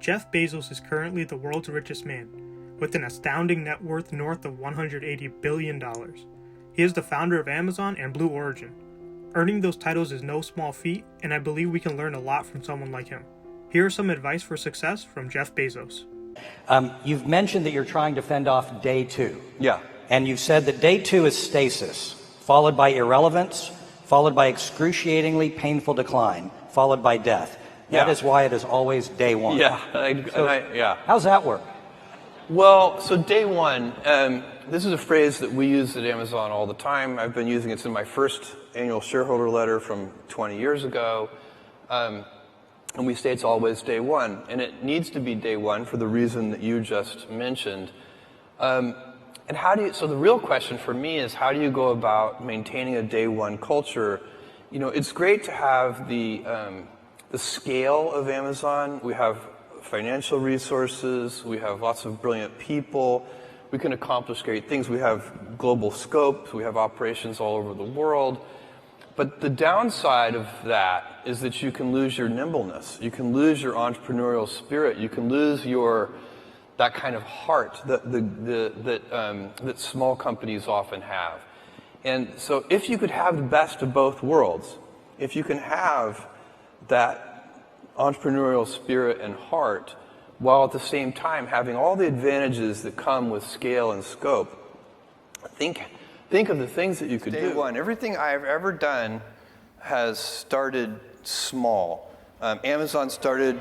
Jeff Bezos is currently the world's richest man, with an astounding net worth north of $180 billion. He is the founder of Amazon and Blue Origin. Earning those titles is no small feat, and I believe we can learn a lot from someone like him. Here are some advice for success from Jeff Bezos. You've mentioned that you're trying to fend off day two. Yeah. And you've said that day two is stasis, followed by irrelevance, followed by excruciatingly painful decline, followed by death. That is why it is always day one. Yeah. How's that work? Well, so day one, this is a phrase that we use at Amazon all the time. I've been using it in my first annual shareholder letter from 20 years ago. And we say it's always day one. And it needs to be day one for the reason that you just mentioned. And so the real question for me is, how do you go about maintaining a day one culture? You know, it's great to have the scale of Amazon. We have financial resources, we have lots of brilliant people, we can accomplish great things, we have global scope, we have operations all over the world. But the downside of that is that you can lose your nimbleness, you can lose your entrepreneurial spirit, you can lose that kind of heart that small companies often have. And so if you could have the best of both worlds, if you can have that entrepreneurial spirit and heart, while at the same time having all the advantages that come with scale and scope, think of the things that you could do. Day one, everything I've ever done has started small. Amazon started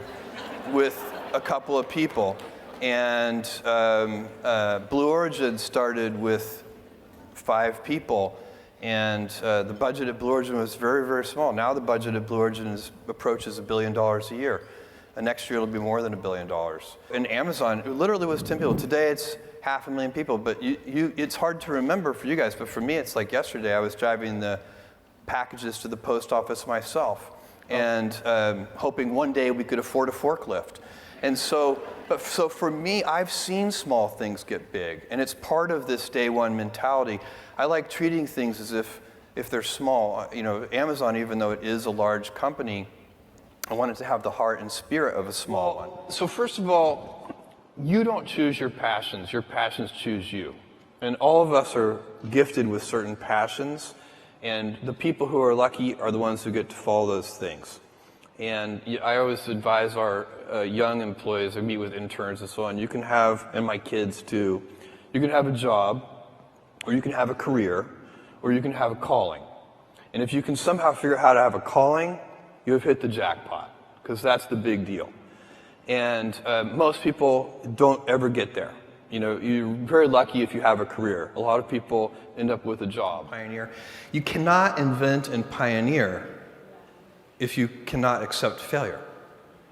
with a couple of people, and Blue Origin started with 5 people. And the budget at Blue Origin was very, very small. Now the budget at Blue Origin approaches $1 billion a year. And next year it'll be more than $1 billion. In Amazon, it literally was 10 people. Today it's 500,000 people. But it's hard to remember for you guys. But for me, it's like yesterday. I was driving the packages to the post office myself, and hoping one day we could afford a forklift. And so for me, I've seen small things get big, and it's part of this day one mentality. I like treating things as if they're small. You know, Amazon, even though it is a large company, I want it to have the heart and spirit of a small one. So first of all, you don't choose your passions choose you. And all of us are gifted with certain passions, and the people who are lucky are the ones who get to follow those things. And I always advise our young employees, I meet with interns and so on, you can have, and my kids too, you can have a job, or you can have a career, or you can have a calling. And if you can somehow figure out how to have a calling, you have hit the jackpot, because that's the big deal. And most people don't ever get there. You know, you're very lucky if you have a career. A lot of people end up with a job. Pioneer. You cannot invent and pioneer if you cannot accept failure.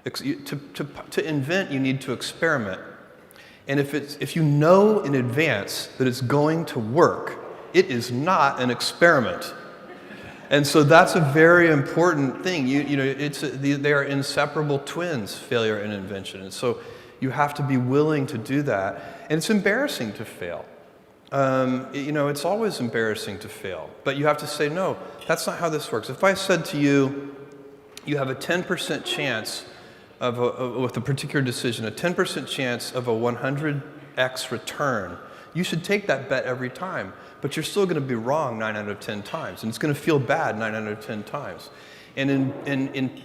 To invent, you need to experiment. And if you know in advance that it's going to work, it is not an experiment. And so that's a very important thing. They are inseparable twins, failure and invention. And so you have to be willing to do that. And it's embarrassing to fail. It's always embarrassing to fail. But you have to say, no, that's not how this works. If I said to you, you have a 10% chance with a particular decision, a 10% chance of a 100x return, you should take that bet every time. But you're still going to be wrong 9 out of 10 times, and it's going to feel bad 9 out of 10 times. And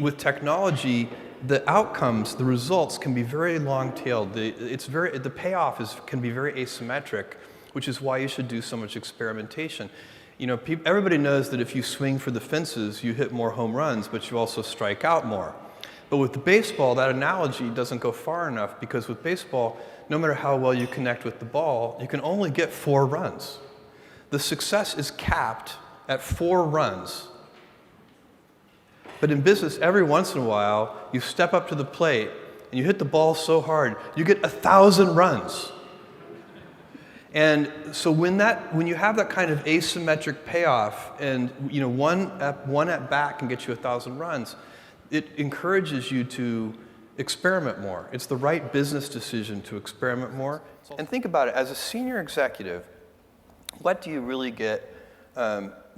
with technology, the outcomes, the results can be very long-tailed. The payoff can be very asymmetric, which is why you should do so much experimentation. You know, everybody knows that if you swing for the fences, you hit more home runs, but you also strike out more. But with the baseball, that analogy doesn't go far enough, because with baseball, no matter how well you connect with the ball, you can only get 4 runs. The success is capped at 4 runs. But in business, every once in a while, you step up to the plate and you hit the ball so hard, you get 1,000 runs. And so when you have that kind of asymmetric payoff, and one at bat can get you 1,000 runs, it encourages you to experiment more. It's the right business decision to experiment more. And think about it, as a senior executive, what do you really get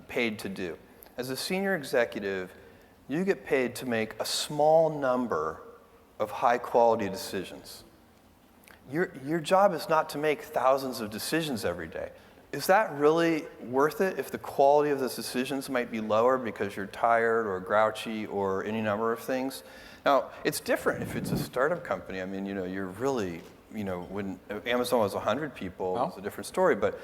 paid to do? As a senior executive, you get paid to make a small number of high quality decisions. Your job is not to make thousands of decisions every day. Is that really worth it if the quality of those decisions might be lower because you're tired or grouchy or any number of things? Now, it's different if it's a startup company. I mean, you're really, when Amazon was 100 people, it's a different story, but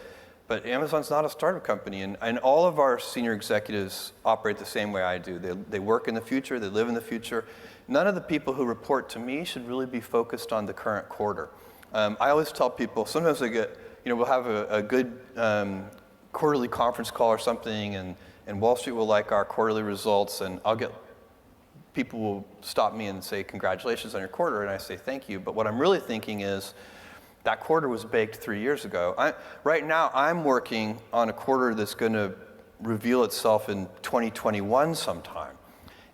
Amazon's not a startup company, and all of our senior executives operate the same way I do. They work in the future, they live in the future. None of the people who report to me should really be focused on the current quarter. I always tell people, sometimes I get, we'll have a good quarterly conference call or something, and Wall Street will like our quarterly results, and people will stop me and say, congratulations on your quarter, and I say, thank you. But what I'm really thinking is, that quarter was baked 3 years ago. Right now, I'm working on a quarter that's going to reveal itself in 2021 sometime.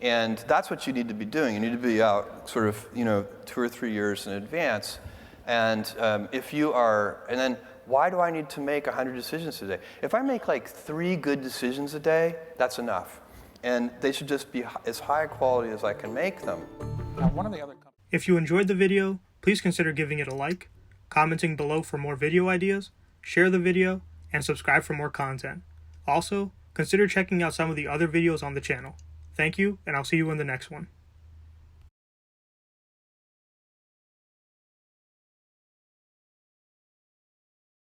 And that's what you need to be doing. You need to be out sort of, 2 or 3 years in advance. And and then why do I need to make 100 decisions a day? If I make like 3 good decisions a day, that's enough. And they should just be as high quality as I can make them. If you enjoyed the video, please consider giving it a like, commenting below for more video ideas, share the video, and subscribe for more content. Also, consider checking out some of the other videos on the channel. Thank you, and I'll see you in the next one.